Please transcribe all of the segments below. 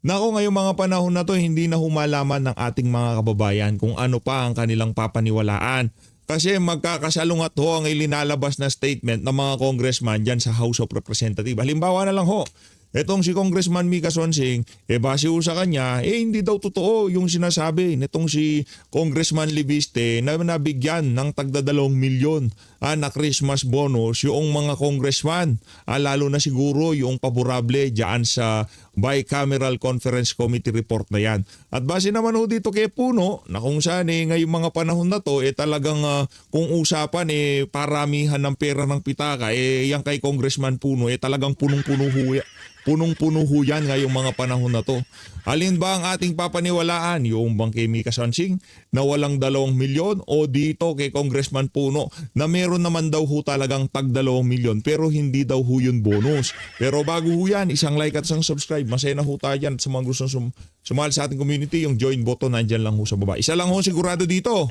Naku, ngayong mga panahon na to, hindi na humalaman ng ating mga kababayan kung ano pa ang kanilang papaniwalaan. Kasi magkakasalungat ho ang ilinalabas na statement ng mga congressman dyan sa House of Representatives. Halimbawa na lang ho, etong si Congressman Mika Swansing, base ho sa kanya, hindi daw totoo yung sinasabi nitong si Congressman Libiste na nabigyan ng tagda 2 milyon na Christmas bonus yung mga congressman. Lalo na siguro yung paborable dyan sa Bicameral Conference Committee report na yan. At base naman ho dito kay Puno, na kung saan ngayong mga panahon na to, talagang kung usapan paramihan ng pera ng pitaka, yan kay Congressman Puno, talagang punong-puno ho punong-puno ho yan ngayong mga panahon na to. Alin ba ang ating papaniwalaan? Yung bang kay Mika Swansing na walang 2 milyon o dito kay Congressman Puno na meron naman daw ho talagang tag 2 milyon pero hindi daw ho yun bonus. Pero bago ho yan, isang like at isang subscribe. Masaya na ho tayo yan sa mga gustong sumali sa ating community. Yung join button nandyan lang ho sa baba. Isa lang ho sigurado dito.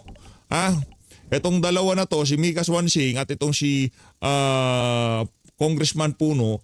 Etong dalawa na to, si Mika Swansing at itong si Congressman Puno,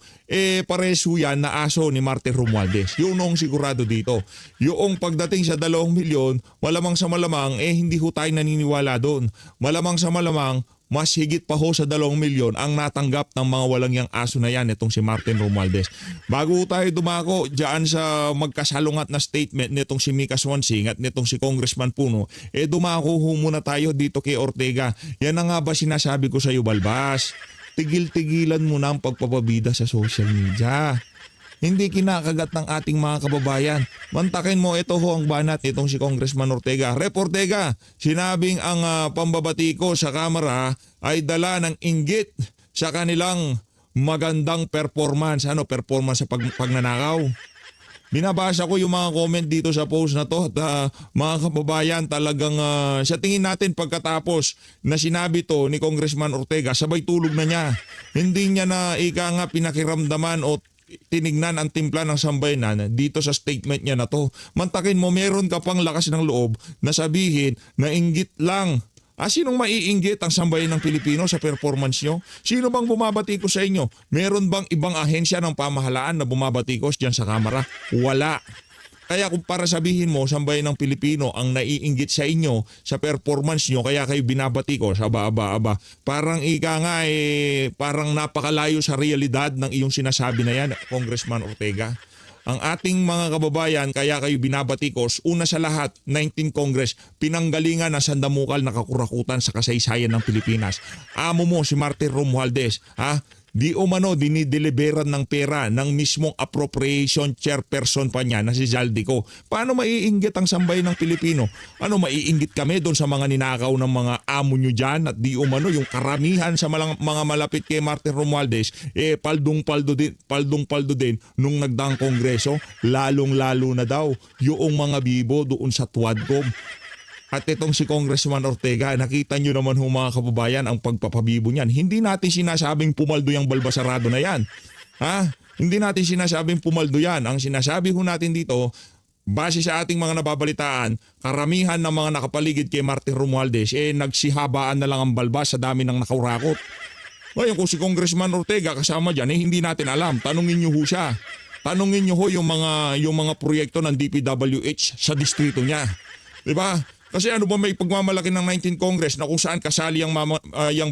pares ho yan na aso ni Martin Romualdez. Yun ang sigurado dito. Yung pagdating sa 2 milyon, malamang sa malamang, hindi ho tayo naniniwala doon. Malamang sa malamang, mas higit pa ho sa 2 milyon ang natanggap ng mga walang yang aso na yan, itong si Martin Romualdez. Bago tayo dumako dyan sa magkasalungat na statement nitong si Mika Swansing at nitong si Congressman Puno, dumako ho muna tayo dito kay Ortega. Yan na nga ba sinasabi ko sa iyo, Balbas? Tigil-tigilan mo na ang pagpapabida sa social media. Hindi kinakagat ng ating mga kababayan. Mantakin mo, ito ho ang banat nitong si Congressman Ortega. Rep Ortega, sinabing ang pambabati ko sa kamera ay dala ng inggit sa kanilang magandang performance. Performance sa pagnanakaw. Binabasa ko yung mga comment dito sa post na to at mga kababayan talagang sa tingin natin pagkatapos na sinabi to ni Congressman Ortega, sabay tulog na niya. Hindi niya na nga pinakiramdaman o tinignan ang timpla ng sambayanan dito sa statement niya na to. Mantakin mo, meron ka pang lakas ng loob na sabihin na inggit lang. Sinong maiinggit ang sambayan ng Pilipino sa performance nyo? Sino bang bumabatikos sa inyo? Meron bang ibang ahensya ng pamahalaan na bumabatikos dyan sa kamera? Wala. Kaya kung para sabihin mo, sambayan ng Pilipino ang naiinggit sa inyo sa performance nyo, kaya kayo binabatikos, aba. Parang parang napakalayo sa realidad ng iyong sinasabi na yan, Congressman Ortega. Ang ating mga kababayan, kaya kayo binabatikos, una sa lahat, 19 Congress, pinanggalingan ng sandamukal na kakurakutan sa kasaysayan ng Pilipinas. Amo mo si Martin Romualdez, di umano dinideliveran ng pera ng mismong appropriation chairperson pa niya na si Zaldico. Paano maiinggit ang sambayan ng Pilipino? Maiinggit kami doon sa mga ninakaw ng mga amo nyo dyan at di umano yung karamihan sa mga malapit kay Martin Romualdez, paldong-paldo din nung nagdaang kongreso, lalong-lalo na daw yung mga bibo doon sa Tuadcom. At itong si Congressman Ortega, nakita nyo naman ho mga kababayan ang pagpapabibo niyan. Hindi natin sinasabing pumaldo yung balbasarado na yan. Hindi natin sinasabing pumaldo yan. Ang sinasabi ho natin dito, base sa ating mga nababalitaan, karamihan ng mga nakapaligid kay Martin Romualdez, nagsihabaan na lang ang balbas sa dami ng nakaurakot. Ngayon kung si Congressman Ortega kasama dyan, hindi natin alam. Tanungin nyo ho siya. Tanungin nyo ho yung mga proyekto ng DPWH sa distrito niya. Diba? Kasi ano ba may pagmamalaki ng 19 Congress na kung saan kasali yung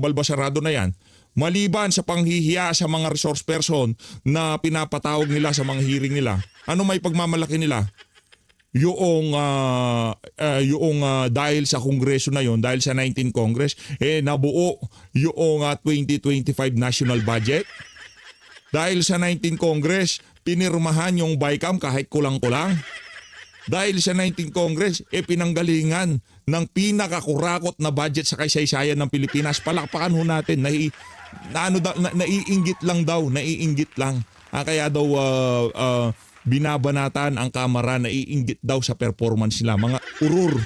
balbasarado na yan? Maliban sa panghihiya sa mga resource person na pinapatawag nila sa mga hearing nila, ano may pagmamalaki nila? Yung dahil sa kongreso na yon, dahil sa 19 Congress, nabuo yung 2025 national budget. Dahil sa 19 Congress, pinirmahan yung BICAM kahit kulang-kulang. Dahil sa 19 Congress, pinanggalingan ng pinakakurakot na budget sa kasaysayan ng Pilipinas. Palakpakan ho natin, naiinggit lang daw, naiinggit lang. Kaya daw binabanatan ang kamera, naiinggit daw sa performance nila. Mga urur,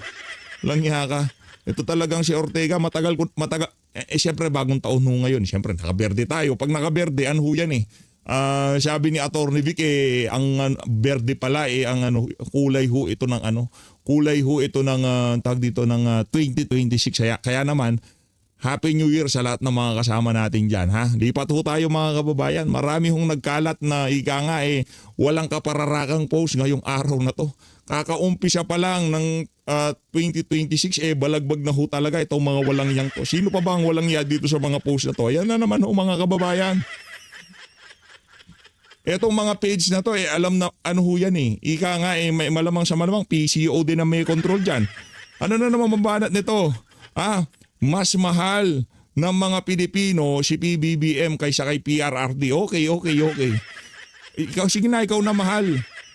langya ka. Ito talagang si Ortega, matagal, siyempre bagong taon ho ngayon, siyempre nakaberde tayo. Pag nakaberde, ano ho yan sabi ni Attorney Vic ang berde pala ang kulay ho ito ng kulay ho ito ng tawag dito ng 2026 kaya naman Happy New Year sa lahat ng mga kasama natin dyan, ha? Lipat ho tayo mga kababayan. Marami hong nagkalat na ika nga walang kapararakang post ngayong araw na to. Kakaumpisa pa lang ng 2026 balagbag na ho talaga itong mga walang yang to. Sino pa ba ang walang ya dito sa mga post na to? Ayan na naman ho mga kababayan. Etong mga page na to alam na ano ho yan Ika nga may malamang sa malamang PCO din na may control dyan. Ano na naman mabanat nito? Mas mahal ng mga Pilipino si PBBM kaysa kay PRRD. Okay. Ikaw, sige na, ikaw na mahal.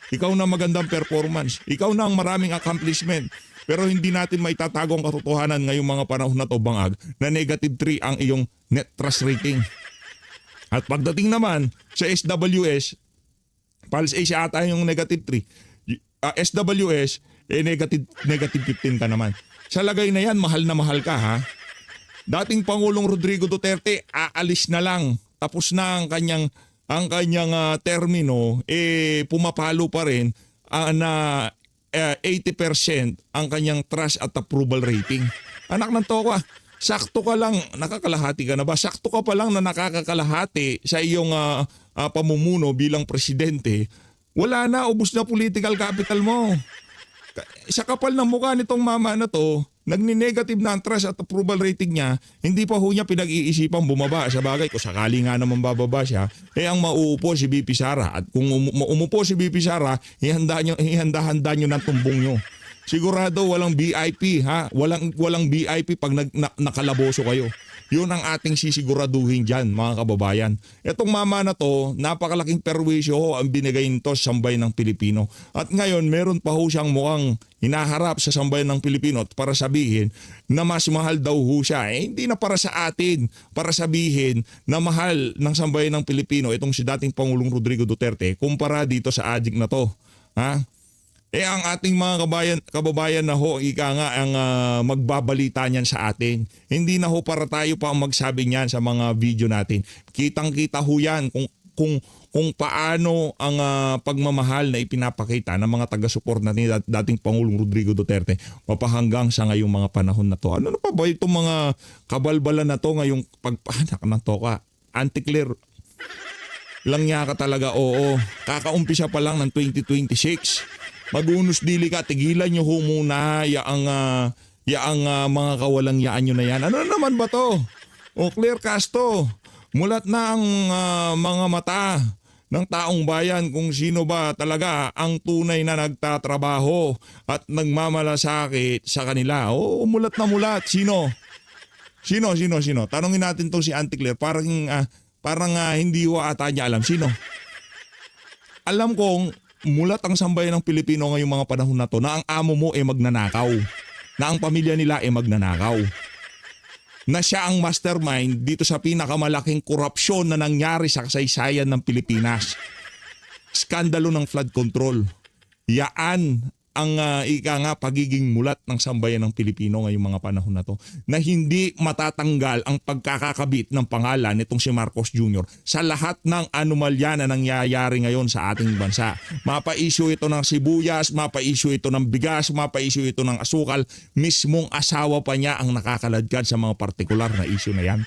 Ikaw na magandang performance. Ikaw na ang maraming accomplishment. Pero hindi natin maitatago ang katotohanan ngayong mga panahon na to, Bangag, na -3 ang iyong net trust rating. At pagdating naman sa SWS, Pulse A ata yung -3. SWS, negative 15 ka naman. Sa lagay na yan, mahal na mahal ka, ha? Dating Pangulong Rodrigo Duterte, aalis na lang. Tapos na ang kanyang termino, pumapalo pa rin na 80% ang kanyang trust at approval rating. Anak ng toko, sakto ka lang, nakakalahati ka na ba? Sakto ka pa lang na nakakakalahati sa iyong pamumuno bilang presidente. Wala na, ubos na political capital mo. Sa kapal ng mukha nitong mama na to, nagni-negative na ang trust at approval rating niya, hindi pa ho niya pinag-iisipang bumaba. Sa bagay, kung sakali nga naman bababa siya, ang mauupo si BP Sara. At kung umupo si BP Sara, ihanda-handa nyo ng tumbong nyo. Sigurado walang VIP, ha? Walang VIP pag nakalaboso kayo. Yun ang ating sisiguraduhin dyan, mga kababayan. Etong mama na to, napakalaking perwisyo ang binigay nito sa sambayan ng Pilipino. At ngayon, meron pa ho siyang mukhang hinaharap sa sambayan ng Pilipino para sabihin na mas mahal daw ho siya. Hindi na para sa atin, para sabihin na mahal ng sambayan ng Pilipino itong si dating Pangulong Rodrigo Duterte kumpara dito sa adik na to. Ha? Ang ating mga kababayan na ho, ika nga ang magbabalita niyan sa atin. Hindi na ho para tayo pa ang magsabi niyan sa mga video natin. Kitang-kita ho yan kung paano ang pagmamahal na ipinapakita ng mga taga-suporta ni dating Pangulong Rodrigo Duterte mapahanggang sa ngayong mga panahon na to. Ano na pa ba itong mga kabalbalan na to ngayong pagpahanak ng toka? Anti-clear lang niya ka talaga, oo. Kakaumpisa pa lang ng 2026. Magunos dili ka, tigilan nyo ho muna yaang mga kawalang yaan nyo na yan. Ano naman ba to? Clear casto. Mulat na ang mga mata ng taong bayan kung sino ba talaga ang tunay na nagtatrabaho at nagmamalasakit sa kanila. Mulat na mulat. Sino? Tanungin natin to si Auntie Claire. Parang hindi ho ata niya alam. Sino? Alam kong mulat ang sambayan ng Pilipino ngayong mga panahon na to na ang amo mo magnanakaw. Na ang pamilya nila magnanakaw. Na siya ang mastermind dito sa pinakamalaking korupsyon na nangyari sa kasaysayan ng Pilipinas. Skandalo ng flood control. Yaan ang pagiging mulat ng sambayan ng Pilipino ngayong mga panahon na to, na hindi matatanggal ang pagkakakabit ng pangalan nitong si Marcos Jr. sa lahat ng anomalya na nangyayari ngayon sa ating bansa. Mapa-issue ito ng sibuyas, mapa-issue ito ng bigas, mapa-issue ito ng asukal, mismong asawa pa niya ang nakakaladkad sa mga partikular na issue na yan.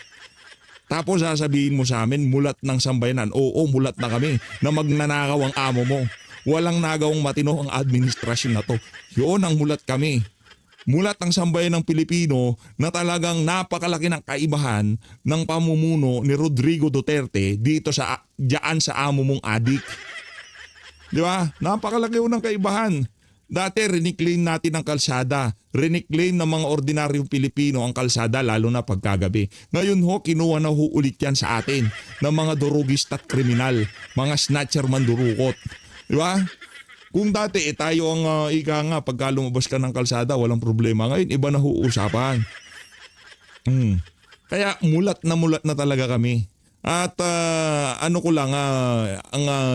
Tapos sasabihin mo sa amin, mulat ng sambayanan. Oo, mulat na kami na magnanakaw ang amo mo. Walang nagawang matino ang administrasyon na to. Yun ang mulat kami. Mulat ang sambayan ng Pilipino na talagang napakalaki ng kaibahan ng pamumuno ni Rodrigo Duterte dito dyan sa amo mong adik. Di ba? Napakalaki ng kaibahan. Dati riniklaim natin ang kalsada. Riniklaim ng mga ordinaryong Pilipino ang kalsada lalo na pagkagabi. Ngayon ho, kinuha na ho ulit yan sa atin ng mga durugista at kriminal. Mga snatcher mandurukot. Diba? Kung dati tayo ang pagka lumabas ka ng kalsada, walang problema. Ngayon, iba na usapan. Kaya mulat na talaga kami. At ang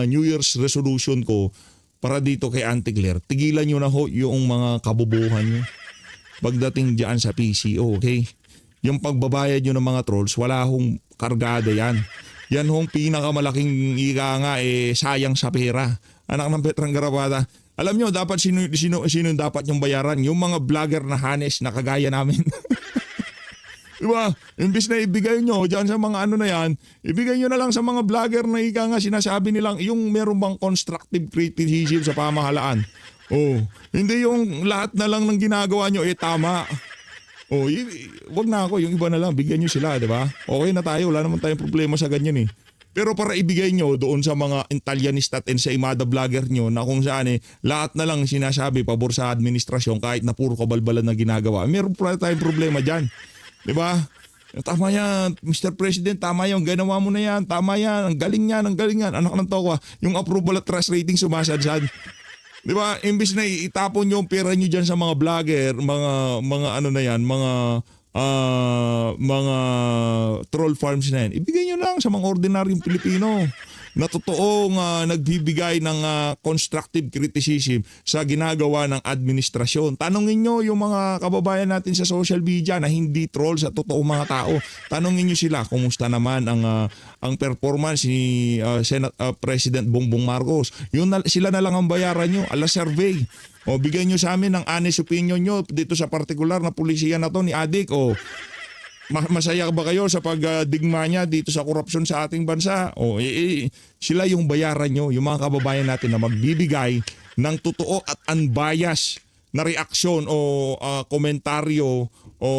New Year's resolution ko para dito kay Auntie Claire, tigilan nyo na ho yung mga kabubuhan nyo pagdating dyan sa PCO, okay? Yung pagbabayad nyo ng mga trolls, wala hong kargada yan. Yan hong pinakamalaking sayang sa pera. Anak ng Petrang Garabada. Alam nyo, dapat sino dapat yung bayaran? Yung mga vlogger na hanes na kagaya namin. Diba? Imbis na ibigay nyo dyan sa mga ano na yan, ibigay nyo na lang sa mga vlogger na ika nga sinasabi nilang yung meron bang constructive criticism sa pamahalaan. Oh, hindi yung lahat na lang ng ginagawa nyo tama. Oh, wag na ako, yung iba na lang, bigyan nyo sila, di ba? Okay na tayo, wala naman tayong problema sa ganyan eh. Pero para ibigay nyo doon sa mga Italianista at ensaimada vlogger nyo na kung saan lahat na lang sinasabi pabor sa administrasyon kahit na puro kabalbalan na ginagawa. Meron pa tayong problema dyan. Diba? Tama yan, Mr. President, tama yan, ganawa mo na yan, tama yan, ang galing yan, anak ng tokwa. Yung approval at trust rating sumasadsad. Diba? Imbis na itapon nyo yung pera nyo dyan sa mga vlogger, mga ano na yan, mga troll farms na yan, ibigay nyo lang sa mga ordinaryong Pilipino na totoong nagbibigay ng constructive criticism sa ginagawa ng administrasyon. Tanungin nyo yung mga kababayan natin sa social media na hindi troll sa totoong mga tao. Tanungin nyo sila, kumusta naman ang performance ni President Bongbong Marcos. Sila na lang ang bayaran nyo, ala survey. O bigyan nyo sa amin ng honest opinion nyo dito sa partikular na pulisiya na to ni Adik. O masaya ba kayo sa pagdigma niya dito sa korupsyon sa ating bansa? O sila yung bayaran nyo, yung mga kababayan natin na magbibigay ng totoo at unbiased na reaksyon o komentaryo o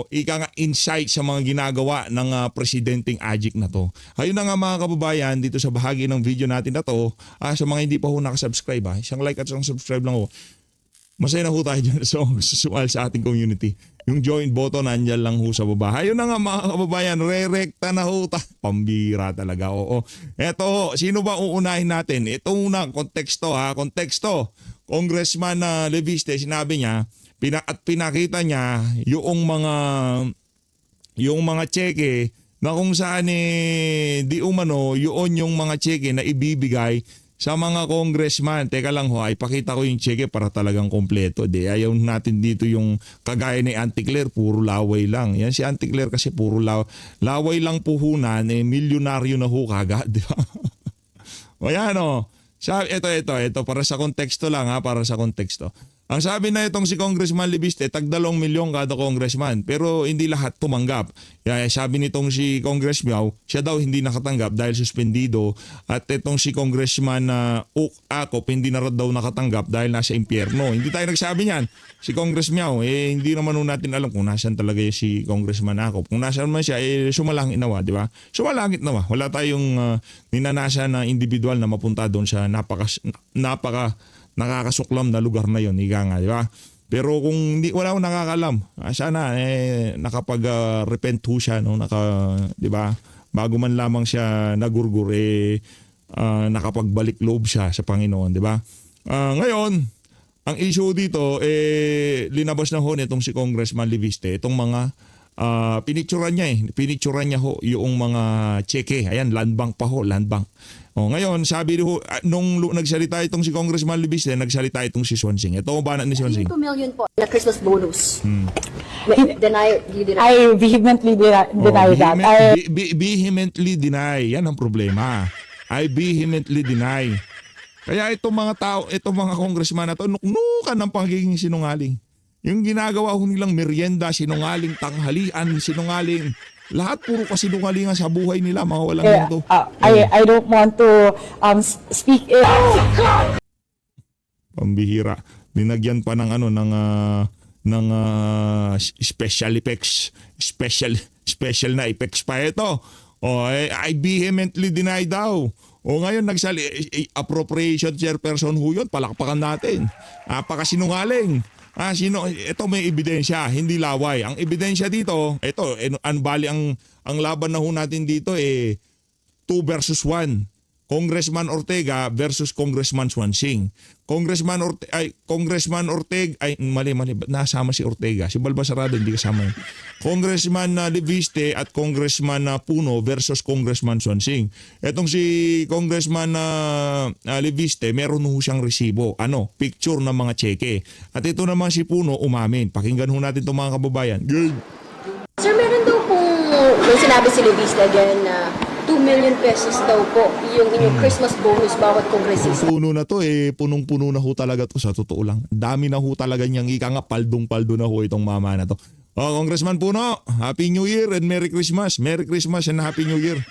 ika nga insight sa mga ginagawa ng presidenteng Adik na to. Ayun na nga mga kababayan dito sa bahagi ng video natin na to. Sa mga hindi pa ho nakasubscribe, isang like at isang subscribe lang ho. Masaya na ho tayo dyan sa susual sa ating community. Yung join button nandyan lang ho sa baba. Ayun na nga mga kababayan, re-recta na ho ta. Pambira talaga, oo. Eto ho, sino ba uunahin natin? Ito muna, konteksto ha, konteksto. Congressman Leviste, sinabi niya, pinakita niya yung mga tseke na kung saan di umano yun yung mga tseke na ibibigay sa mga congressman. Teka lang ho, ipakita ko yung tseke para talagang kompleto. Ayaw natin dito yung kagaya ni Auntie Claire, puro laway lang. Yan si Auntie Claire kasi puro laway lang puhunan, milyonaryo na ho kagad. Di ba? O yan o. Ito, para sa konteksto lang ha, para sa konteksto. Ang sabi na itong si Congressman Leviste, tag 2 milyon kada congressman, pero hindi lahat tumanggap. Sabi nitong si Congressman, siya daw hindi nakatanggap dahil suspendido, at itong si Congressman Akop hindi na daw nakatanggap dahil nasa impyerno. Hindi tayo nagsabi niyan. Si Congressman, hindi naman natin alam kung nasan talaga si Congressman Akop. Kung nasan man siya, sumalangit nawa, di ba? Sumalangit nawa. Wala tayong ninanasa na individual na mapunta doon sa napaka nakakasuklam na lugar na yon, higa nga, di ba? Pero kung wala akong nakakalam, sana nakapag-repent ho siya, no? Di ba? Bago man lamang siya nagurgur, nakapagbalik loob siya sa Panginoon, di ba? Ngayon, ang issue dito, linabas na ho nitong si Congressman Leviste, itong mga pinicturan niya ho yung mga tseke. Ayan, land bank pa ho, land bank. Ngayon, sabi ho, nung nagsalita itong si Congressman Leviste, nagsalita itong si Swansing. Ito ang banat ni Swansing. 2 million po na Christmas bonus. You deny. I vehemently deny that. Vehemently deny. Yan ang problema. I vehemently deny. Kaya itong mga tao, itong mga congressman na to, nuknukan ng pagiging sinungaling. Yung ginagawa ho nilang merienda, sinungaling, tanghalian, sinungaling. Lahat puro kasinungalingan sa buhay nila, mga walang yan to. I don't want to speak it. Pambihira. Dinagyan pa ng special effects, special na effects pa ito. I vehemently deny daw. Ngayon appropriation chairperson ho yun, palakpakan natin. Pakasinungaling. Ito may ebidensya, hindi laway. Ang ebidensya dito, ito, ang laban na ho natin dito 2 versus 1. Congressman Ortega versus Congressman Swansing. Congressman Ortega, mali, nasama si Ortega. Si Balbasarado hindi kasama yun. Congressman Leviste at Congressman Puno versus Congressman Swansing. Etong si Congressman Leviste, meron ho siyang resibo. Picture ng mga tseke. At ito naman si Puno umamin. Pakinggan ho natin itong mga kababayan. Good. Sir, meron daw pong, yung sinabi si Leviste again na 2 million pesos daw po yung inyong Christmas bonus bawat kongresista. Puno na to punong-puno na ho talaga to sa totoo lang. Dami na ho talaga niyang ika nga, paldong-paldo na ho itong mama na to. Congressman Puno, Happy New Year and Merry Christmas. Merry Christmas and Happy New Year.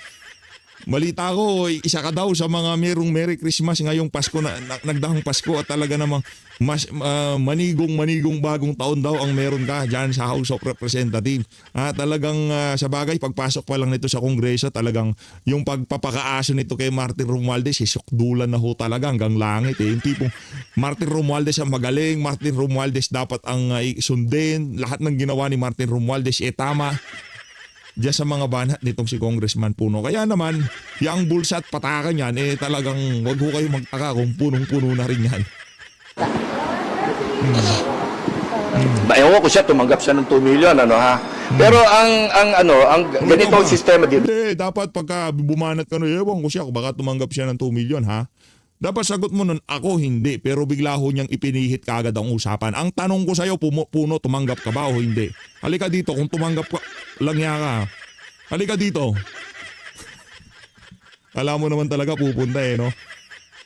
Balita ko, isa ka daw sa mga merong Merry Christmas ngayong Pasko nagdaang Pasko at talaga namang mas manigong bagong taon daw ang meron ka diyan sa House of Representatives. Talagang sa bagay pagpasok pa lang nito sa Kongreso, talagang yung pagpapakaaso nito kay Martin Romualdez, isukdulan na ho talaga hanggang langit eh. Yung tipong Martin Romualdez ang magaling, Martin Romualdez dapat ang sundin, lahat ng ginawa ni Martin Romualdez tama. Diyan sa mga banat nitong si Congressman Puno. Kaya naman, yung bulsa at patakan yan, talagang wag ho kayo magtaka kung punong-puno na rin yan. Ewan ko siya, tumanggap siya ng 2 million, ano ha? Pero ang ganitong sistema dito. Hindi, dapat pagka bumanat ka no, ewan ko siya, baka tumanggap siya ng 2 million ha? Dapat sagot mo nun, ako hindi, pero bigla ho niyang ipinihit kaagad ang usapan. Ang tanong ko sa'yo, Puno, tumanggap ka ba o hindi? Halika dito, kung tumanggap ka, langya ka. Halika dito. Alam mo naman talaga pupunta no?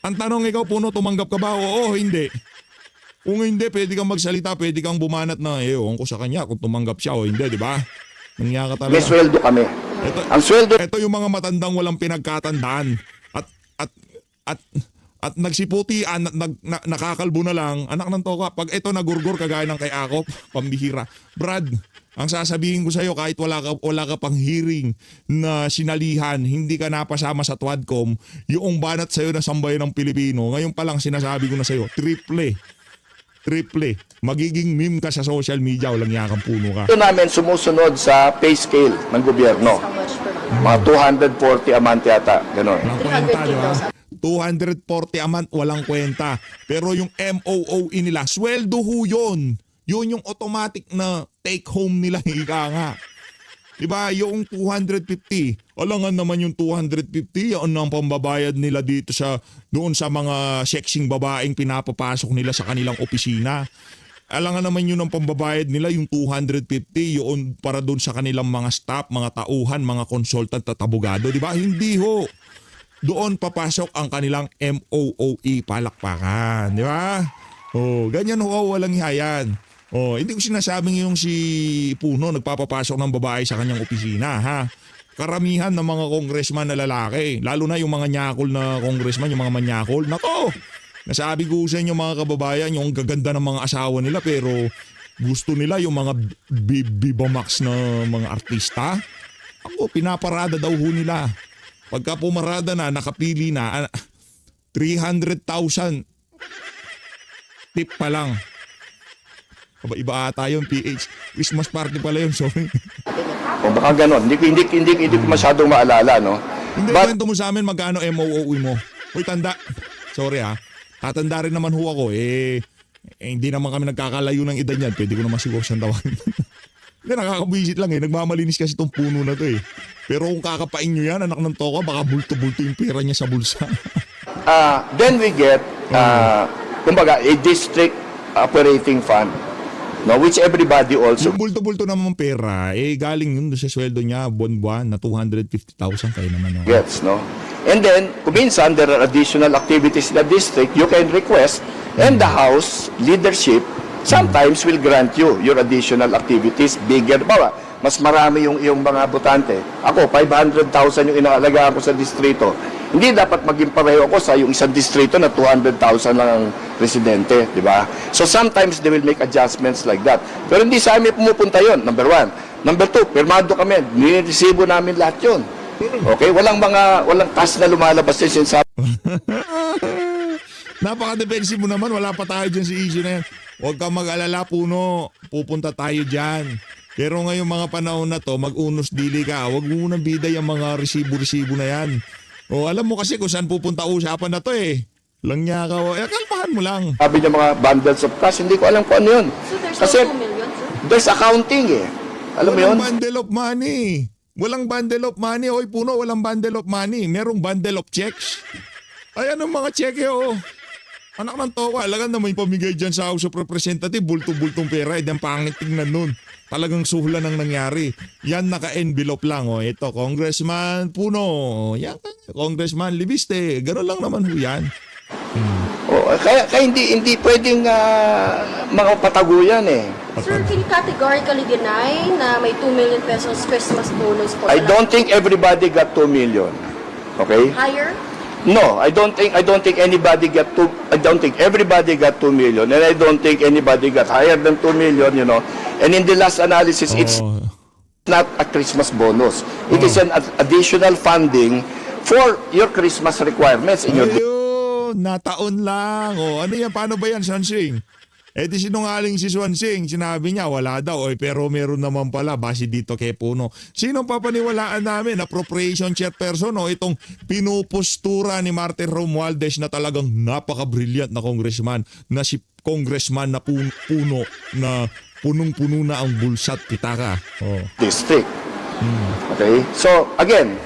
Ang tanong ikaw, Puno, tumanggap ka ba o hindi? Kung hindi, pwede kang magsalita, pwede kang bumanat na, ewan ko sa kanya kung tumanggap siya o hindi, di ba? Langya ka talaga. May sweldo kami. Ang sweldo Ito yung mga matandang walang pinagkatandaan at nagsiputian at nakakalbo na lang, anak ng toka, pag ito nagurgur kagaya ng kay Akop, pambihira. Brad, ang sasabihin ko sa iyo, kahit wala ka pang hearing na sinalihan, hindi ka napasama sa TWADCOM, yung banat sa iyo na sambayan ng Pilipino, ngayon pa lang sinasabi ko na sa iyo, triple. Magiging meme ka sa social media, walang yakang Puno ka. namin sumusunod sa pay scale ng gobyerno. How much per month? Mga 240 a month yata, gano'n. Walang kwenta, di ba? 300K daw. 240 a month, walang kwenta. Pero yung MOOE nila, sweldo ho yun. Yun yung automatic na take home nila, ika nga. Diba, yung 250, alangan naman yung 250, yan ang pambabayad nila dito doon sa mga sexing babaeng pinapapasok nila sa kanilang opisina. Alangan naman yun ang pambabayad nila, yung 250, yun para doon sa kanilang mga staff, mga tauhan, mga consultant at abogado. Diba, hindi ho. Doon papasok ang kanilang MOOE, palakpakan. Di ba? Ganyan ho, walang hihayan. Hindi ko sinasabing yung si Puno nagpapapasok ng babae sa kanyang opisina, ha? Karamihan ng mga congressman na lalaki, lalo na yung mga nyakol na congressman, yung mga manyakol. Nako! Nasabi ko sa inyo mga kababayan, yung gaganda ng mga asawa nila pero gusto nila yung mga Bibamax na mga artista. Ako, pinaparada daw ho nila. Pagka pumarada na, nakapili na, 300,000 tip pa lang. Iba ata yung PH. Christmas party pala yun, sorry. O baka gano'n. Hindi ko masyadong maalala, no? Hindi, But, kwento mo sa amin magkano MOOE mo. Uy, tanda. Sorry ha. Tatanda rin naman ho ako. Hindi naman kami nagkakalayo ng edad niyan. Pwede ko naman siguro siyang tawagin. Hindi, nakakabisit lang Nagmamalinis kasi itong puno na to Pero kung kakapain nyo yan, anak ng toka, baka bulto-bulto yung pera niya sa bulsa. then we get, kumbaga, a district operating fund, no, which everybody also Yung bulto-bulto naman pera, galing yun sa sweldo niya, buwan-buwan na 250,000 kayo naman. gets, no? And then, kung minsan, there are additional activities in the district, you can request, and the House leadership sometimes will grant you your additional activities, bigger. Bawa, mas marami yung iyong mga botante. Ako, 500,000 yung inaalagaan ko sa distrito. Hindi dapat maging pareho ako sa yung isang distrito na 200,000 lang ang residente, di ba? So sometimes they will make adjustments like that. Pero hindi sa amin pumupunta yon, number 1. Number 2, pirmado kami, niresibo namin lahat yon. Okay, walang cash na lumalabas din sa Napaka-defensive mo naman, wala pa tayo dyan sa issue na yan. Huwag kang mag-alala, Puno, pupunta tayo dyan. Pero ngayong mga panahon na to, mag-unos dili ka. Huwag mo nang bida yung mga resibo-resibo na yan. Alam mo kasi kung saan pupunta usapan na to Langya ka. Kalmahan mo lang. sabi niya mga bundles of cash, hindi ko alam kung ano yun. So there's Kasi no 2 million, sir? there's accounting Alam mo yun? Walang bundle of money. Walang bundle of money. Oy, Puno, walang bundle of money. Merong bundle of checks. Ay, anong mga cheque, Anak ng toka, alagan na may pamigay dyan sa House of Representative, bulto-bultong pera, ang pangit tingnan nun. Talagang suhla nang nangyari. Yan naka-envelope lang, Ito, Congressman Puno. Yan, Congressman Libiste. Gano'n lang naman ho yan. Kaya hindi pwedeng mga pataguyan eh. Sir, can you categorically deny na may 2 million pesos Christmas bonus po? I don't think everybody got 2 million. Okay? Higher? No, I don't think everybody got 2 million, and I don't think anybody got higher than 2 million, you know. And in the last analysis, it's Oh. not a Christmas bonus. It is an additional funding for your Christmas requirements in your Ayun, nataon lang. O, ano yan? Paano ba yan, Swansing? Eh di sinungaling si Swansing. Sinabi niya, wala daw. Oy, pero meron naman pala, base dito kay Puno. Sinong papaniwalaan namin? Appropriation chairperson o itong pinupostura ni Martin Romualdez na talagang napaka-brilliant na congressman na si congressman na Puno na punong-puno na ang bulsat kitaka. Oh. district. Okay? So, again,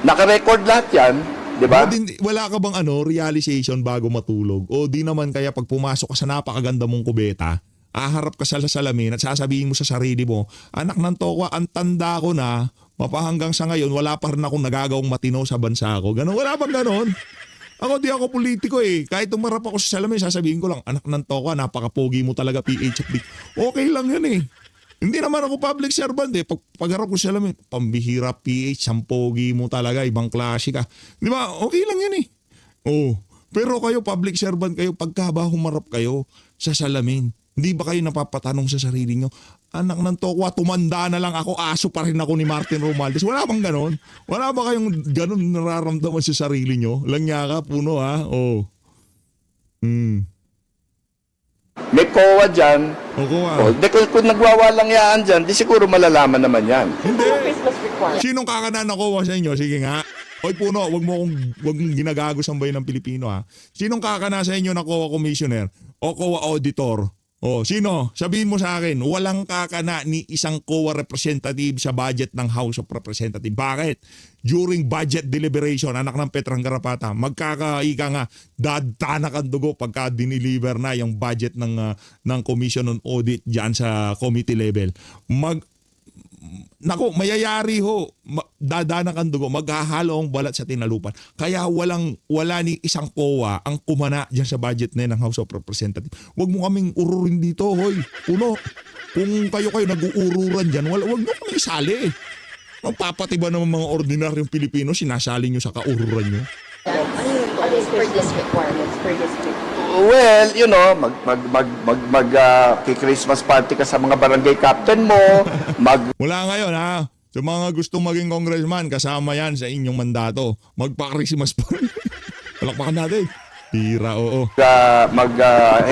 naka-record lahat yan, di ba? Wala ka bang realization bago matulog? O di naman kaya pag pumasok ka sa napakaganda mong kubeta, aharap ka sa salamin at sasabihin mo sa sarili mo, anak ng tokwa, ang tanda ko na, mapahanggang sa ngayon, wala pa rin akong nagagawang matino sa bansa ko. Ganon, wala bang ganon? Ako di ako politiko eh. Kahit umarap ako sa salamin, sasabihin ko lang, anak ng tokwa, napaka-pogi mo talaga, PHP. Okay lang yan eh. Hindi naman ako public servant eh. Pagharap ko sa salamin, pambihira PH, sampogi mo talaga, ibang klase ka. Di ba? Okay lang yan eh. Oh. Pero kayo, public servant kayo, pagka ba humarap kayo sa salamin, hindi ba kayo napapatanong sa sarili nyo, anak ng tokwa, tumanda na lang ako, aso pa rin ako ni Martin Romualdez. Wala bang ganon? Wala ba kayong ganon nararamdaman sa sarili nyo? Langya ka, Puno ha? Oh. May COA dyan. Oko Oh, di, kung nagwawalang yaan dyan, di siguro malalaman naman yan. Hindi. Sinong kakanan ako sa inyo? Sige nga. Hoy Puno, wag mong ginagago sa bayan ng Pilipino ha. Sinong kakana sa inyo na COA commissioner o COA auditor? Oh, sino? Sabihin mo sa akin, walang kakana ni isang COA representative sa budget ng House of Representatives. Bakit? During budget deliberation, anak ng Petrang Garapata, magkakaika nga, dadanak ang dugo pagka diniliver na yung budget ng Commission on Audit dyan sa committee level. Mayayari ho, dadanak ang dugo, maghahalo ang balat sa tinalupan. Kaya wala ni isang COA ang kumana dyan sa budget na ng House of Representatives. Huwag mo kaming ururin dito, hoy. Puno, kung kayo nag-uururan dyan, wag nyo kami isali. Magpapatiba naman mga ordinaryong Pilipino, sinasali nyo sa kaururan nyo. Ano yung per district requirements per district? Well, you know, Christmas party ka sa mga barangay captain mo, Mula ngayon ha, sa mga gustong maging congressman, kasama yan sa inyong mandato. Magpa-Christmas pa. Palakpakan natin. Tira, oo.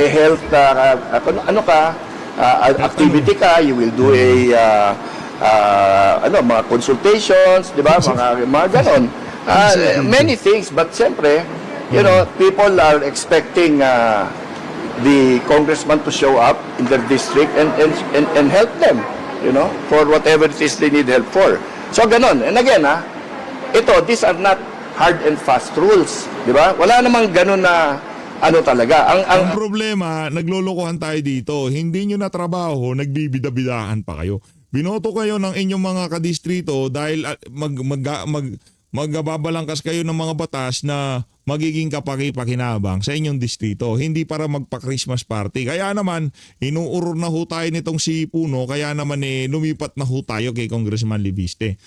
health, activity ka, you will do mga consultations, di ba? Mga ganon. Many things, but siyempre, you know, people are expecting the congressman to show up in their district and help them, you know, for whatever it is they need help for. So, ganon. And again, these are not hard and fast rules, di ba? Wala namang ganon na talaga. Ang problema, naglolokohan tayo dito. Hindi nyo na trabaho, nagbibida-bidaan pa kayo. Binoto kayo ng inyong mga kadistrito dahil magbabalangkas kayo ng mga batas na magiging kapaki-pakinabang sa inyong distrito. Hindi para magpa-Christmas party. Kaya naman, inuuror na ho tayo nitong si Puno. Kaya naman lumipat na ho tayo kay Congressman Libiste.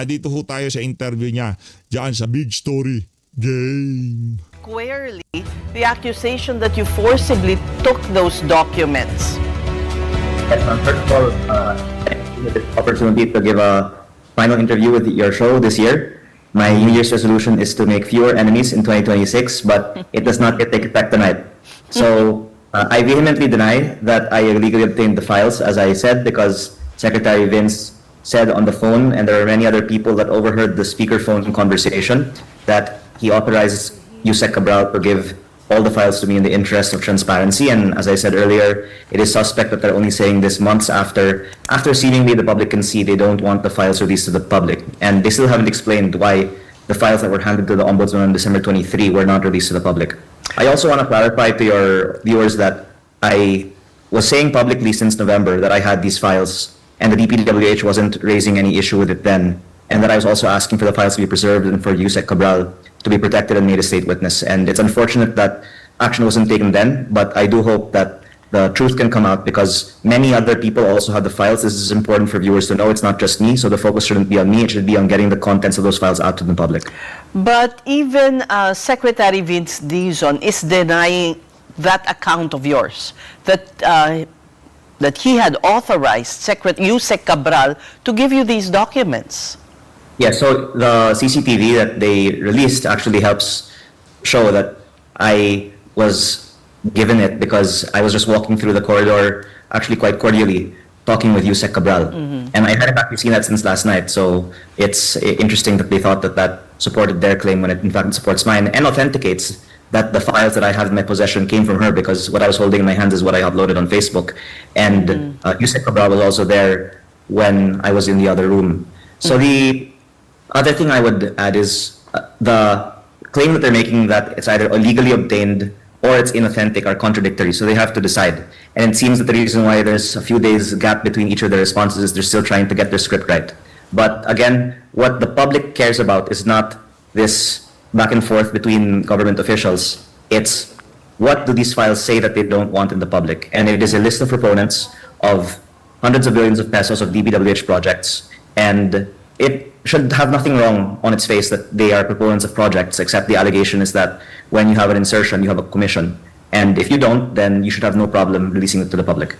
Dito ho tayo sa interview niya diyan sa Big Story Game. Squarely, the accusation that you forcibly took those documents. Yes, first of all, this opportunity to give a final interview with your show this year. My New Year's resolution is to make fewer enemies in 2026, but it does not yet take effect tonight. So I vehemently deny that I illegally obtained the files, as I said, because Secretary Vince said on the phone, and there are many other people that overheard the speakerphone conversation, that he authorized Yusek Cabral to give all the files to me in the interest of transparency. And as I said earlier, it is suspect that they're only saying this months after seemingly the public can see they don't want the files released to the public. And they still haven't explained why the files that were handed to the Ombudsman on December 23 were not released to the public. I also want to clarify to your viewers that I was saying publicly since November that I had these files and the DPWH wasn't raising any issue with it then, and that I was also asking for the files to be preserved and for Yusek Cabral to be protected and made a state witness. And it's unfortunate that action wasn't taken then, but I do hope that the truth can come out because many other people also have the files. This is important for viewers to know. It's not just me, so the focus shouldn't be on me. It should be on getting the contents of those files out to the public. But even Secretary Vince Dizon is denying that account of yours, that he had authorized Yusek Cabral to give you these documents. Yeah, so the CCTV that they released actually helps show that I was given it because I was just walking through the corridor, actually quite cordially, talking with Yusek Cabral. And I hadn't actually seen that since last night, so it's interesting that they thought that that supported their claim when it in fact supports mine and authenticates that the files that I have in my possession came from her because what I was holding in my hands is what I uploaded on Facebook. And Yusek Cabral was also there when I was in the other room. So the other thing I would add is the claim that they're making that it's either illegally obtained or it's inauthentic are contradictory, so they have to decide. And it seems that the reason why there's a few days gap between each of their responses is they're still trying to get their script right. But again, what the public cares about is not this back and forth between government officials. It's what do these files say that they don't want in the public? And it is a list of proponents of hundreds of billions of pesos of DPWH projects, and it should have nothing wrong on its face that they are proponents of projects, except the allegation is that when you have an insertion, you have a commission. And if you don't, then you should have no problem releasing it to the public.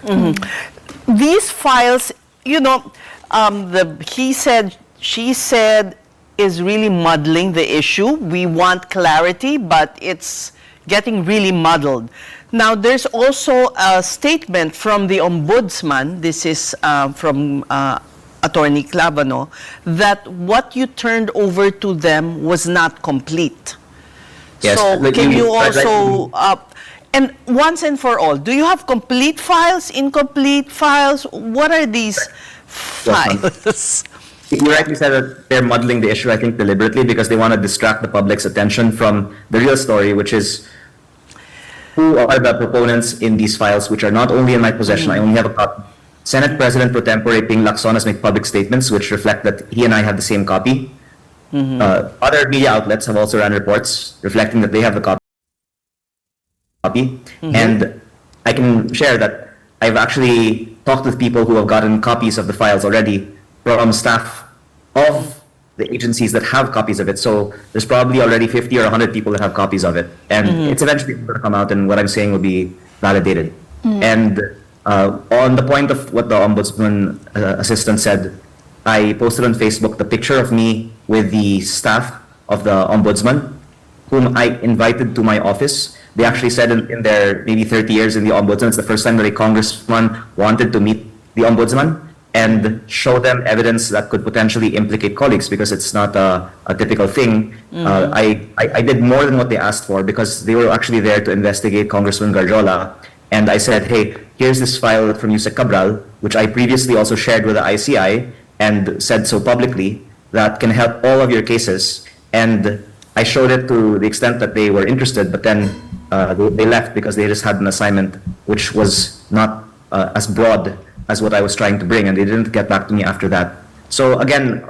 These files, you know, the he said, she said is really muddling the issue. We want clarity, but it's getting really muddled. Now, there's also a statement from the ombudsman, this is from Attorney Clavano, that what you turned over to them was not complete. Yes, So like can you right- also, and once and for all, do you have complete files, incomplete files? What are these files? You rightly said that they're muddling the issue, I think, deliberately because they want to distract the public's attention from the real story, which is who are the proponents in these files, which are not only in my possession, I only have a copy. Senate President Pro Tempore Ping Lacson has made public statements which reflect that he and I have the same copy. Other media outlets have also ran reports reflecting that they have the copy. And I can share that I've actually talked with people who have gotten copies of the files already from staff of the agencies that have copies of it. So there's probably already 50 or 100 people that have copies of it. And it's eventually going to come out and what I'm saying will be validated. And on the point of what the ombudsman assistant said, I posted on Facebook the picture of me with the staff of the ombudsman, whom I invited to my office. They actually said in their maybe 30 years in the ombudsman, it's the first time that a congressman wanted to meet the ombudsman and show them evidence that could potentially implicate colleagues because it's not a typical thing. I did more than what they asked for because they were actually there to investigate Congressman Garjola. And I said, hey, here's this file from Yusek Cabral, which I previously also shared with the ICI and said so publicly that can help all of your cases. And I showed it to the extent that they were interested, but then they left because they just had an assignment which was not as broad as what I was trying to bring, and they didn't get back to me after that. So again,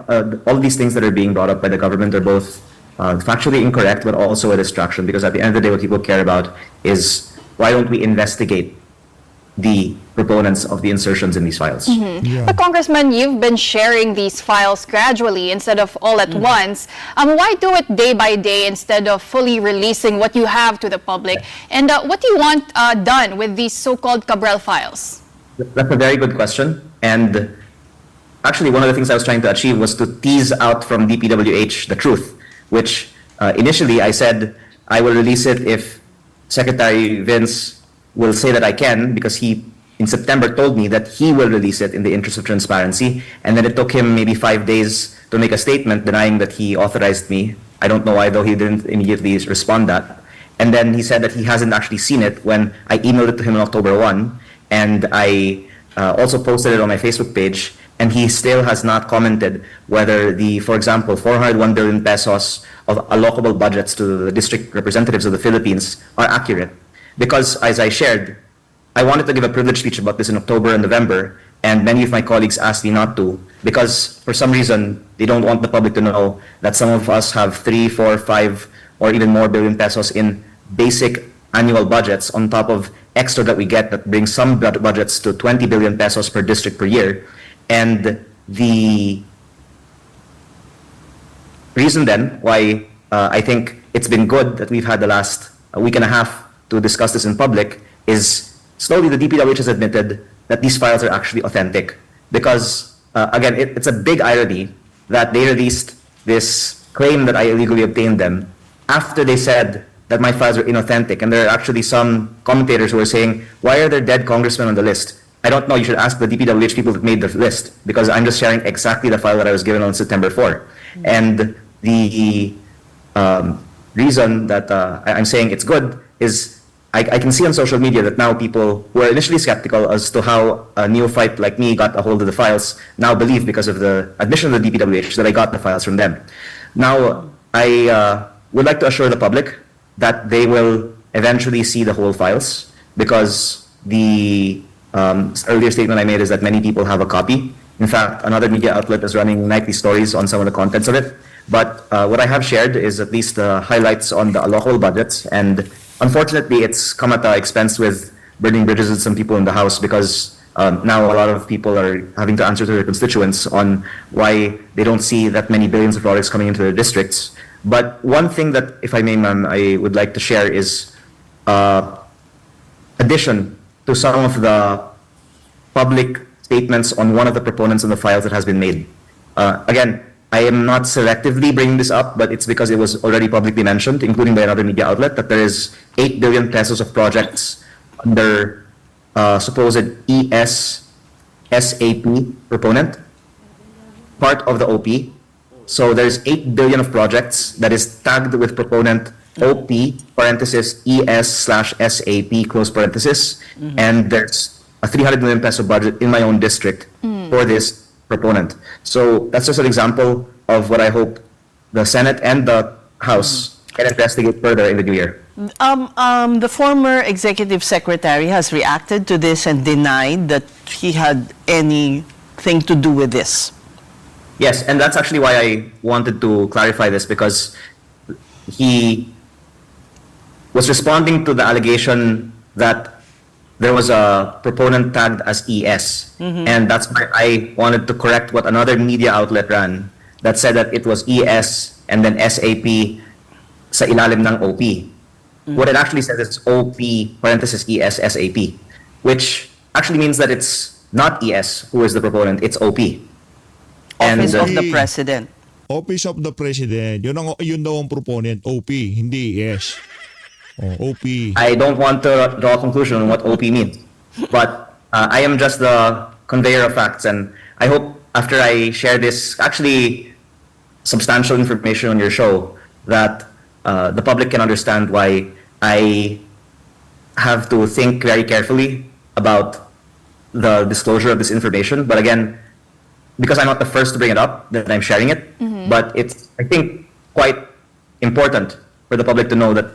all these things that are being brought up by the government are both factually incorrect, but also a distraction, because at the end of the day, what people care about is why don't we investigate the proponents of the insertions in these files? But Congressman, you've been sharing these files gradually instead of all at once. Why do it day by day instead of fully releasing what you have to the public? And what do you want done with these so-called Cabral files? That's a very good question. And actually, one of the things I was trying to achieve was to tease out from DPWH the truth, which initially I said I will release it if Secretary Vince will say that I can, because he, in September, told me that he will release it in the interest of transparency. And then it took him maybe 5 days to make a statement denying that he authorized me. I don't know why, though he didn't immediately respond that. And then he said that he hasn't actually seen it when I emailed it to him on October 1. And I also posted it on my Facebook page. And he still has not commented whether the, for example, 401 billion pesos of allocable budgets to the district representatives of the Philippines are accurate. Because, as I shared, I wanted to give a privilege speech about this in October and November, and many of my colleagues asked me not to, because for some reason, they don't want the public to know that some of us have 3, 4, 5, or even more billion pesos in basic annual budgets on top of extra that we get that brings some budgets to 20 billion pesos per district per year. And the reason then why I think it's been good that we've had the last week and a half to discuss this in public is slowly the DPWH has admitted that these files are actually authentic. Because, again, it's a big irony that they released this claim that I illegally obtained them after they said that my files are inauthentic. And there are actually some commentators who are saying, why are there dead congressmen on the list? I don't know, you should ask the DPWH people that made the list, because I'm just sharing exactly the file that I was given on September 4. And the reason that I'm saying it's good is I can see on social media that now people who were initially skeptical as to how a neophyte like me got a hold of the files now believe, because of the admission of the DPWH, that I got the files from them. Now, I would like to assure the public that they will eventually see the whole files, because the earlier statement I made is that many people have a copy. In fact, another media outlet is running nightly stories on some of the contents of it. But what I have shared is at least the highlights on the local budgets, and unfortunately, it's come at the expense with burning bridges with some people in the House, because now a lot of people are having to answer to their constituents on why they don't see that many billions of dollars coming into their districts. But one thing that, if I may, ma'am, I would like to share is addition to some of the public statements on one of the proponents in the files that has been made. Again, I am not selectively bringing this up, but it's because it was already publicly mentioned, including by another media outlet, that there is 8 billion pesos of projects under supposed SAP proponent, part of the OP. So there's 8 billion of projects that is tagged with proponent OP, parenthesis, ES/SAP, close parenthesis, and there's a 300 million peso budget in my own district for this proponent. So that's just an example of what I hope the Senate and the House can investigate further in the new year. The former executive secretary has reacted to this and denied that he had anything to do with this. Yes, and that's actually why I wanted to clarify this, because he was responding to the allegation that there was a proponent tagged as ES. And that's why I wanted to correct what another media outlet ran that said that it was ES and then SAP sa ilalim ng OP. What it actually says is OP, parenthesis, ES, SAP, which actually means that it's not ES who is the proponent, it's OP. Office of the uh, President. Office of the President. Yun daw ang proponent, OP, hindi yes. Oh, OP. I don't want to draw a conclusion on what OP means, but I am just the conveyor of facts, and I hope after I share this actually substantial information on your show that the public can understand why I have to think very carefully about the disclosure of this information. But again, because I'm not the first to bring it up, that I'm sharing it, but it's, I think, quite important for the public to know that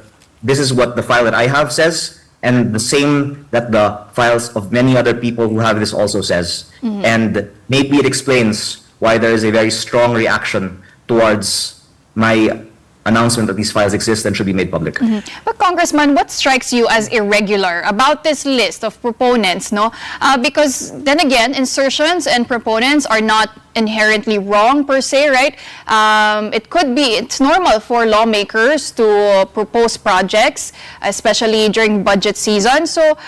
this is what the file that I have says, and the same that the files of many other people who have this also says. And maybe it explains why there is a very strong reaction towards my announcement that these files exist and should be made public. But Congressman, what strikes you as irregular about this list of proponents, no? Because then again, insertions and proponents are not inherently wrong per se, right? It's normal for lawmakers to propose projects, especially during budget season. So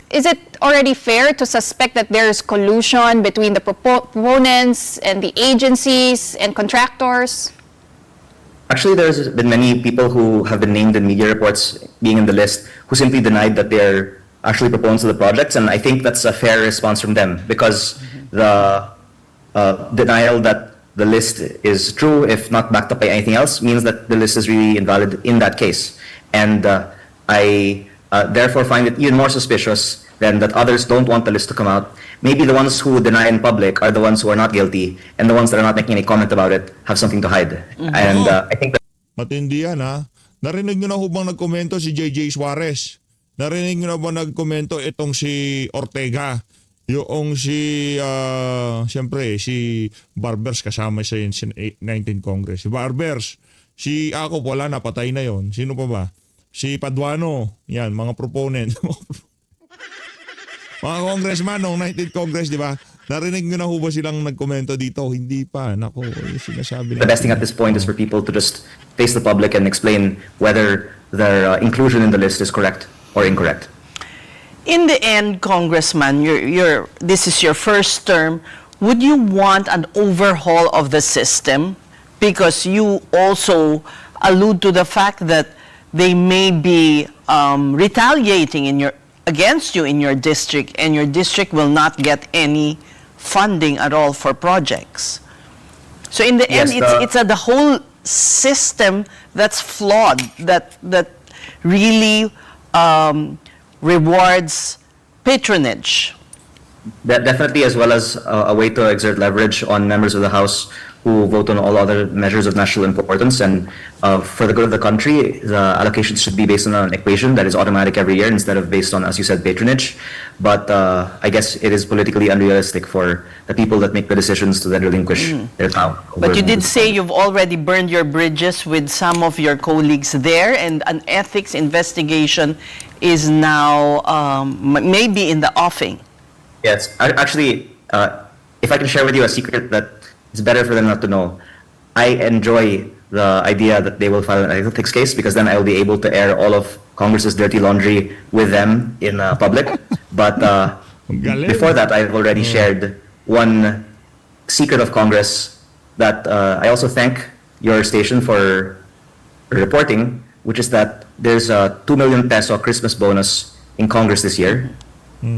is it already fair to suspect that there's collusion between the proponents and the agencies and contractors? Actually, there's been many people who have been named in media reports being in the list who simply denied that they're actually proponents of the projects, and I think that's a fair response from them, because the denial that the list is true, if not backed up by anything else, means that the list is really invalid in that case. And I therefore find it even more suspicious then that others don't want the list to come out. Maybe the ones who deny in public are the ones who are not guilty, and the ones that are not making any comment about it have something to hide. And I think that Matindi yan ha. Narinig nyo na ho bang nagkomento si JJ Suarez? Narinig nyo na ba nagkomento itong si Ortega? Yung siyempre, si Barbers kasama sa 19 Congress. Si Barbers, si Akop wala na, patay na yon. Sino pa ba? si Paduano, yan, mga proponent. Mga congressman, noong 19th Congress, di ba? Narinig nyo na ho ba silang nagkomento dito? Hindi pa. Nako, yung sinasabi The best thing at this point is for people to just face the public and explain whether their inclusion in the list is correct or incorrect. In the end, Congressman, this is your first term. Would you want an overhaul of the system? Because you also allude to the fact that they may be retaliating against you in your district, and your district will not get any funding at all for projects. So in the end, Yes, it's the whole system that's flawed, that really rewards patronage. Definitely, as well as a way to exert leverage on members of the House who vote on all other measures of national importance. And for the good of the country, the allocations should be based on an equation that is automatic every year instead of based on, as you said, patronage. But I guess it is politically unrealistic for the people that make the decisions to then relinquish their power. But you over- did say you've already burned your bridges with some of your colleagues there, and an ethics investigation is now maybe in the offing. Yes, actually, if I can share with you a secret that it's better for them not to know, I enjoy the idea that they will file an ethics case, because then I'll be able to air all of Congress's dirty laundry with them in public. But Galing. before that, I've already shared one secret of Congress that I also thank your station for reporting, which is that there's a 2 million peso Christmas bonus in Congress this year,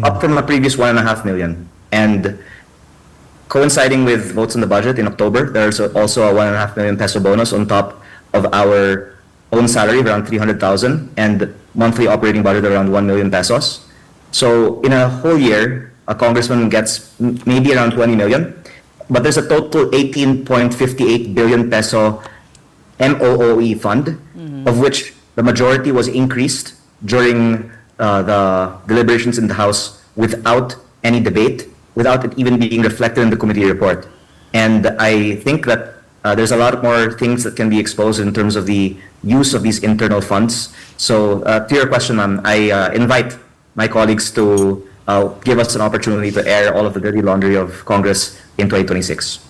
up from a previous 1.5 million. And coinciding with votes on the budget in October, there's also a 1.5 million peso bonus on top of our own salary of around 300,000 and monthly operating budget around 1 million pesos. So in a whole year, a congressman gets maybe around 20 million, but there's a total 18.58 billion peso MOOE fund, of which the majority was increased during the deliberations in the House without any debate, without it even being reflected in the committee report. And I think that there's a lot more things that can be exposed in terms of the use of these internal funds. So to your question, ma'am, I invite my colleagues to give us an opportunity to air all of the dirty laundry of Congress in 2026.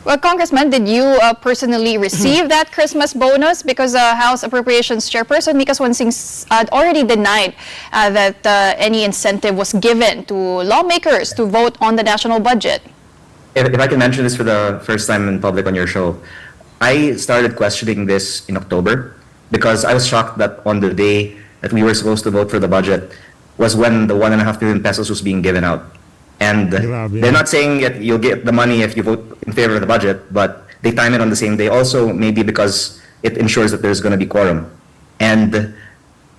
Well, Congressman, did you personally receive that Christmas bonus? Because House Appropriations Chairperson Mika Swansing had already denied that any incentive was given to lawmakers to vote on the national budget. If I can mention this for the first time in public on your show, I started questioning this in October because I was shocked that on the day that we were supposed to vote for the budget was when the 1.5 billion pesos was being given out. And Grabe. they're not saying that you'll get the money if you vote in favor of the budget, but they time it on the same day. Also, maybe because it ensures that there's going to be quorum. And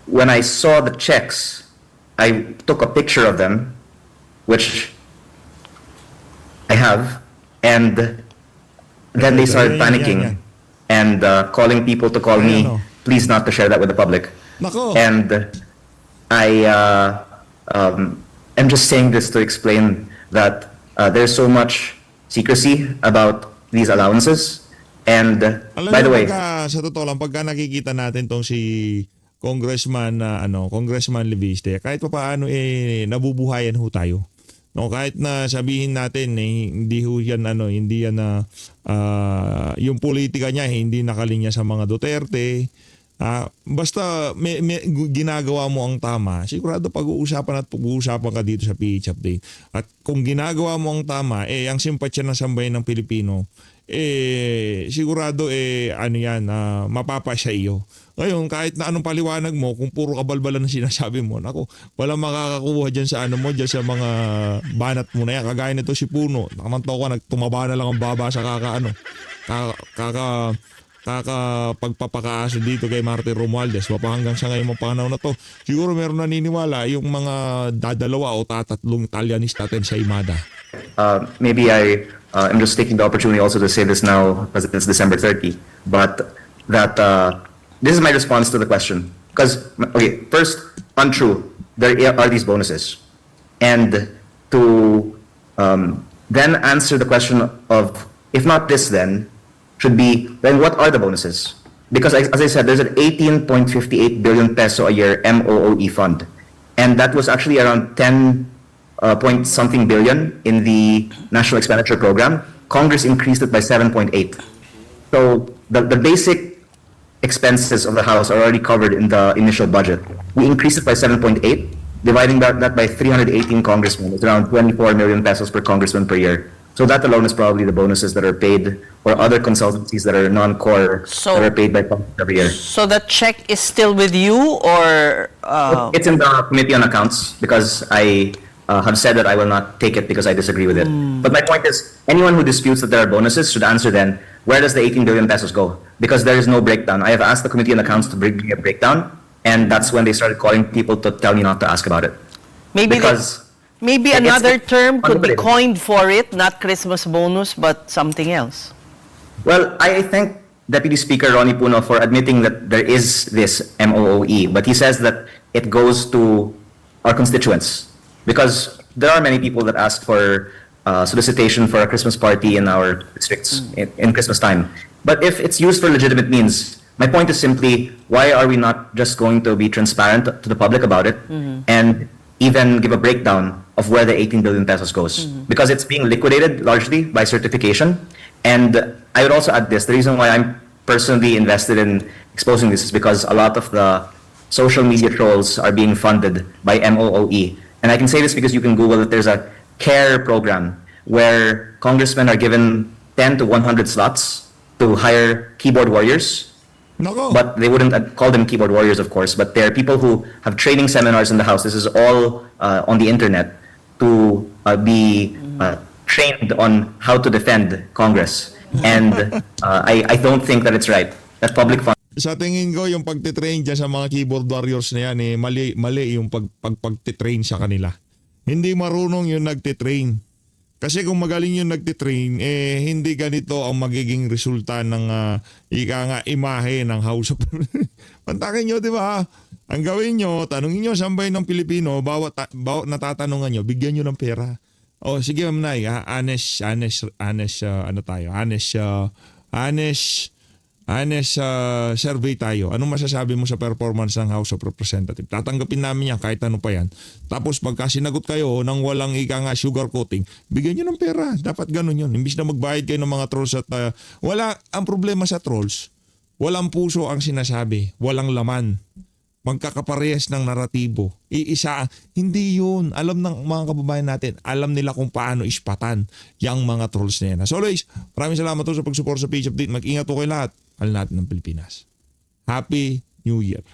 when I saw the checks, I took a picture of them, which I have, and then they started Yan, yan, panicking yan. and calling people to call me, Ayan, oh. please not to share that with the public. Nako. And I am just saying this to explain that there's so much secrecy about these allowances. And Alam by the mo, way, sa totoo lang, pagka nakikita natin tong si Congressman Congressman Leviste, kahit pa paano nabubuhayan ho tayo. No, kahit na sabihin natin hindi ho yan hindi yan na yung politika niya hindi nakalinya sa mga Duterte. Basta may ginagawa mo ang tama, sigurado pag-uusapan ka dito sa PH Update. At kung ginagawa mo ang tama, ang simpatsya ng sambayan ng Pilipino, sigurado mapapa sa iyo. Ngayon, kahit na anong paliwanag mo, kung puro kabalbalan ang sinasabi mo, nako, walang makakakuha dyan sa dyan sa mga banat mo na yan. Kagaya nito si Puno, nakamanto ko, nagtumaba na lang ang baba sa pagpapakaaso dito kay Martin Romualdez. Hanggang sa ngayon mga panahon na to, siguro meron naniniwala yung mga dadalawa o tatatlong Italianista natin sa Imada. maybe I am just taking the opportunity also to say this now because it's December 30, but that this is my response to the question. Because, okay, first, untrue, there are these bonuses. And to then answer the question of, if not this then, should be, then what are the bonuses? because as I said, there's an 18.58 billion peso a year MOOE fund. And that was actually around 10 point something billion in the National Expenditure Program. Congress increased it by 7.8. So the basic expenses of the House are already covered in the initial budget. We increased it by 7.8, dividing that by 318 congressmen. It's around 24 million pesos per congressman per year. So that alone is probably the bonuses that are paid, or other consultancies that are non-core So- that are paid by Congress every year. So that check is still with you, or It's in the Committee on Accounts because I have said that I will not take it because I disagree with it. But my point is, anyone who disputes that there are bonuses should answer then, where does the 18 billion pesos go? Because there is no breakdown. I have asked the Committee on Accounts to bring me a breakdown, and that's when they started calling people to tell me not to ask about it. maybe Because maybe it's- another term could be unbelievable. coined for it, not Christmas bonus, but something else. Well, I thank Deputy Speaker Ronnie Puno for admitting that there is this MOOE, but he says that it goes to our constituents because there are many people that ask for solicitation for a Christmas party in our districts in Christmas time. But if it's used for legitimate means, my point is simply, why are we not just going to be transparent to the public about it and even give a breakdown of where the 18 billion pesos goes? Because it's being liquidated largely by certification. And I would also add this, the reason why I'm personally invested in exposing this is because a lot of the social media trolls are being funded by MOOE. And I can say this because you can Google that there's a CARE program where congressmen are given 10 to 100 slots to hire keyboard warriors. Nako. But they wouldn't call them keyboard warriors, of course, but they're people who have training seminars in the House. This is all on the internet to be trained on how to defend Congress. And I don't think that it's right that public funds Sa tingin ko, yung pagtitrain dyan sa mga keyboard warriors na yan, mali yung pagtitrain sa kanila. Hindi marunong yung nagtitrain. Kasi kung magaling yung nagtitrain, hindi ganito ang magiging resulta ng imahe ng House of Pantakin nyo, di ba? Ang gawin nyo, tanungin nyo sambay ng Pilipino, bawat natatanungan nyo, bigyan nyo ng pera. O sige, Ma'am Nay, honest survey tayo. Anong masasabi mo sa performance ng House of Representatives? Tatanggapin namin yan kahit ano pa yan. Tapos pagka sinagot kayo nang walang sugar coating, bigyan nyo ng pera. Dapat ganun yun. Imbis na magbayad kayo ng mga trolls at ang problema sa trolls, walang puso ang sinasabi, walang laman. Magkakaparehas ng naratibo. Iisa, hindi yun. Alam ng mga kababayan natin, alam nila kung paano ispatan yung mga trolls na yan. As always, maraming salamat po sa pag-support sa Page Update. Mag-ingat po kayo lahat. Mahal natin ng Pilipinas. Happy New Year.